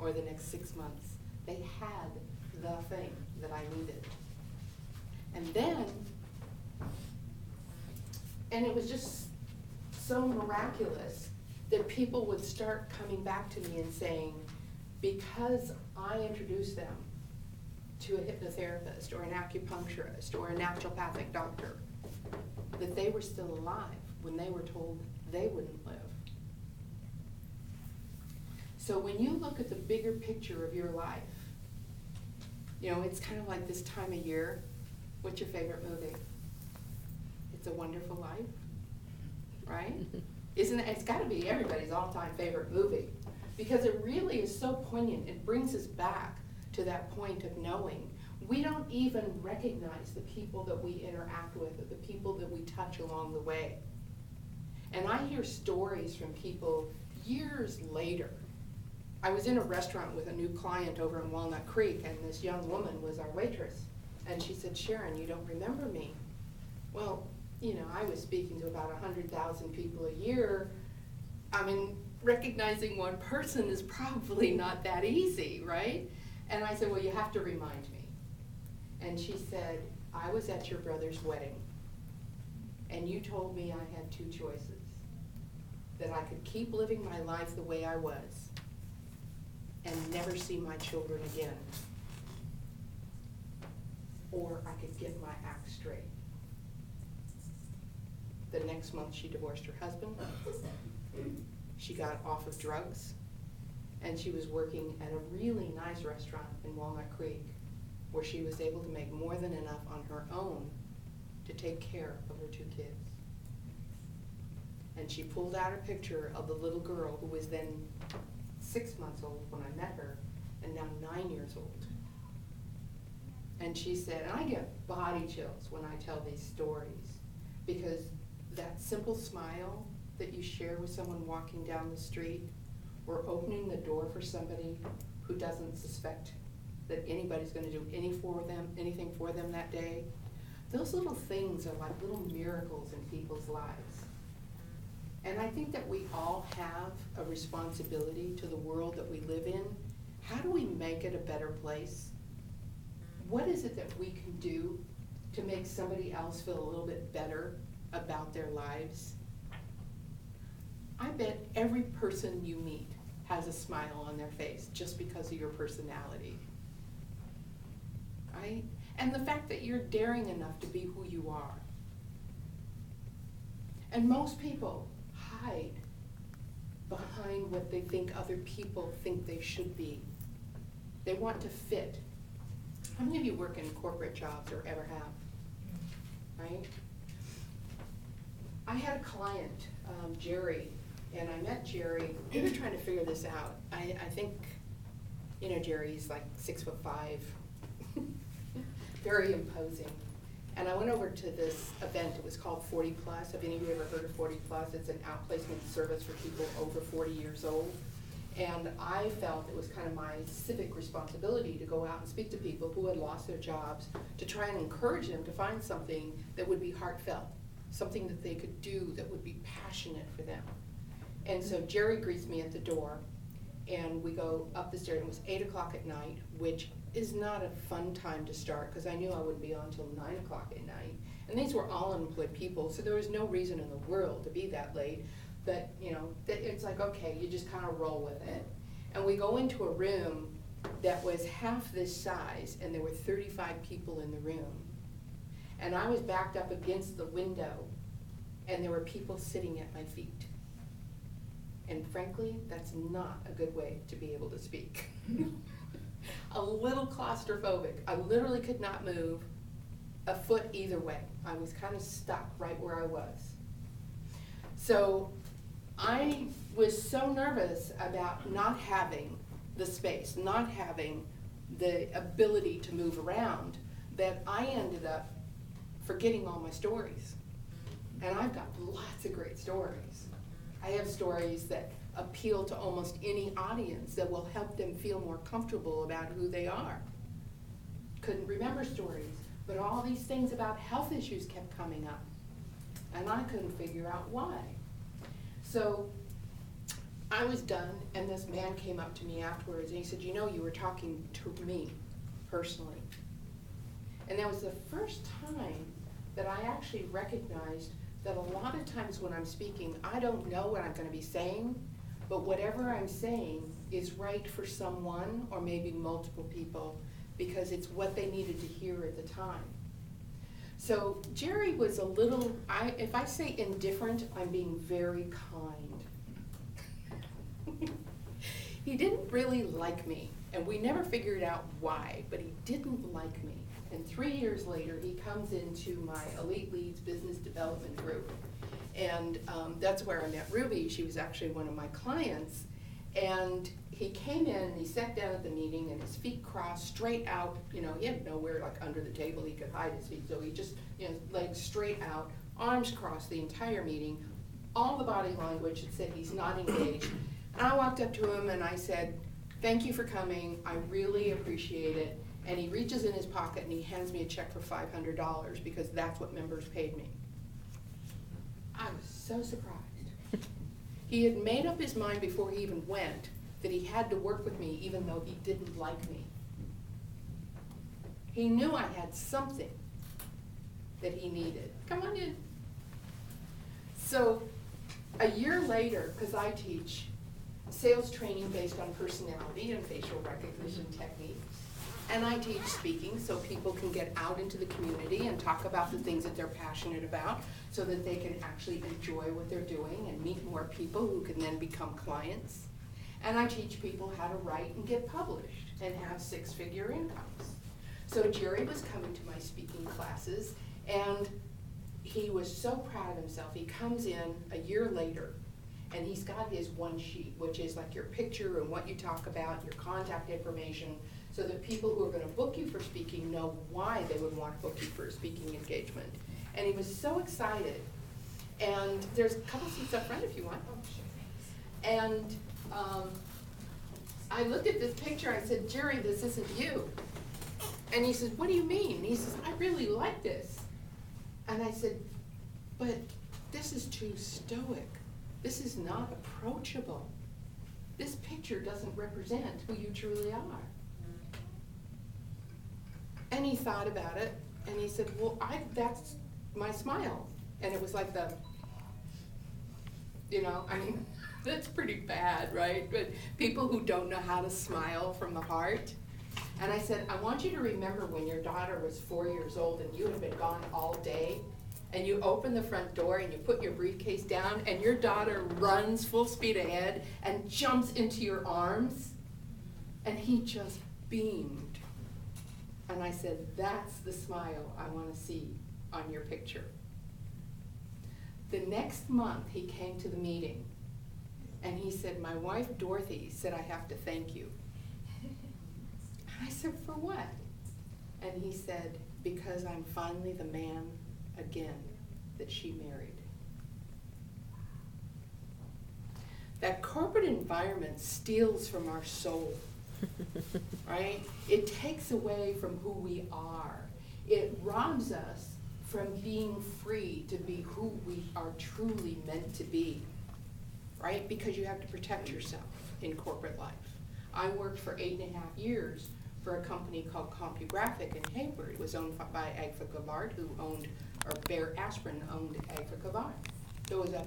or the next 6 months. They had the thing that I needed. And then, and it was just so miraculous that people would start coming back to me and saying, because I introduced them to a hypnotherapist or an acupuncturist or a naturopathic doctor, that they were still alive when they were told they wouldn't live. So when you look at the bigger picture of your life, you know, it's kind of like this time of year. What's your favorite movie? It's a Wonderful Life, right? Isn't it? It's got to be everybody's all-time favorite movie, because it really is so poignant. It brings us back to that point of knowing we don't even recognize the people that we interact with or the people that we touch along the way. And I hear stories from people years later. I was in a restaurant with a new client over in Walnut Creek, and this young woman was our waitress. And she said, "Sharon, you don't remember me." Well, you know, I was speaking to about 100,000 people a year. I mean, recognizing one person is probably not that easy, right? And I said, "Well, you have to remind me." And she said, "I was at your brother's wedding, and you told me I had two choices, that I could keep living my life the way I was and never see my children again, or I could get my act straight." The next month she divorced her husband, she got off of drugs, and she was working at a really nice restaurant in Walnut Creek where she was able to make more than enough on her own to take care of her two kids. And she pulled out a picture of the little girl who was then 6 months old when I met her, and now 9 years old. And she said, and I get body chills when I tell these stories, because that simple smile that you share with someone walking down the street, or opening the door for somebody who doesn't suspect that anybody's going to do anything for them that day, those little things are like little miracles in people's lives. And I think that we all have a responsibility to the world that we live in. How do we make it a better place? What is it that we can do to make somebody else feel a little bit better about their lives? I bet every person you meet has a smile on their face just because of your personality, right? And the fact that you're daring enough to be who you are. And most people hide behind what they think other people think they should be. They want to fit. How many of you work in corporate jobs or ever have, right? I had a client, Jerry, and I met Jerry. We were trying to figure this out. I think, you know, Jerry's like 6'5", very imposing. And I went over to this event. It was called 40 Plus. Have any of you ever heard of 40 Plus? It's an outplacement service for people over 40 years old. And I felt it was kind of my civic responsibility to go out and speak to people who had lost their jobs, to try and encourage them to find something that would be heartfelt, something that they could do that would be passionate for them. And so Jerry greets me at the door, and we go up the stairs. It was 8 o'clock at night, which is not a fun time to start, because I knew I wouldn't be on until 9 o'clock at night. And these were all unemployed people, so there was no reason in the world to be that late. But, you know, it's like, okay, you just kind of roll with it. And we go into a room that was half this size, and there were 35 people in the room. And I was backed up against the window, and there were people sitting at my feet. And frankly, that's not a good way to be able to speak. A little claustrophobic. I literally could not move a foot either way. I was kind of stuck right where I was. So I was so nervous about not having the space, not having the ability to move around, that I ended up forgetting all my stories. And I've got lots of great stories. I have stories that appeal to almost any audience that will help them feel more comfortable about who they are. Couldn't remember stories, but all these things about health issues kept coming up, and I couldn't figure out why. So I was done, and this man came up to me afterwards, and he said, you know, you were talking to me personally. And that was the first time that I actually recognized that a lot of times when I'm speaking, I don't know what I'm going to be saying, but whatever I'm saying is right for someone or maybe multiple people because it's what they needed to hear at the time. So Jerry was a little, if I say indifferent, I'm being very kind. He didn't really like me, and we never figured out why, but he didn't like me. And 3 years later, he comes into my Elite Leads business development group. And that's where I met Ruby. She was actually one of my clients. And he came in and he sat down at the meeting and his feet crossed straight out. You know, he had nowhere like under the table he could hide his feet. So he just, you know, legs straight out, arms crossed the entire meeting, all the body language that said he's not engaged. And I walked up to him and I said, thank you for coming. I really appreciate it. And he reaches in his pocket and he hands me a check for $500 because that's what members paid me. I was so surprised. He had made up his mind before he even went that he had to work with me even though he didn't like me. He knew I had something that he needed. Come on in. So a year later, because I teach sales training based on personality and facial recognition techniques, and I teach speaking so people can get out into the community and talk about the things that they're passionate about so that they can actually enjoy what they're doing and meet more people who can then become clients. And I teach people how to write and get published and have six-figure incomes. So Jerry was coming to my speaking classes and he was so proud of himself. He comes in a year later and he's got his one sheet, which is like your picture and what you talk about, your contact information, so that people who are going to book you for speaking know why they would want to book you for a speaking engagement. And he was so excited. And there's a couple seats up front if you want. Oh, sure. And I looked at this picture, I said, Jerry, this isn't you. And he said, what do you mean? And he says, I really like this. And I said, but this is too stoic. This is not approachable. This picture doesn't represent who you truly are. And he thought about it, and he said, well, that's my smile. And it was like the, you know, I mean, that's pretty bad, right? But people who don't know how to smile from the heart. And I said, I want you to remember when your daughter was 4 years old and you had been gone all day, and you open the front door and you put your briefcase down, and your daughter runs full speed ahead and jumps into your arms, and he just beamed. And I said, that's the smile I want to see on your picture. The next month, he came to the meeting, and he said, my wife, Dorothy, said I have to thank you. And I said, for what? And he said, because I'm finally the man again that she married. That corporate environment steals from our soul. Right? It takes away from who we are. It robs us from being free to be who we are truly meant to be. Right? Because you have to protect yourself in corporate life. I worked for 8.5 years for a company called CompuGraphic in Hayward. It was owned by Agfa Gavard, who owned, or Bear Aspirin owned Agfa Gavard. So it was a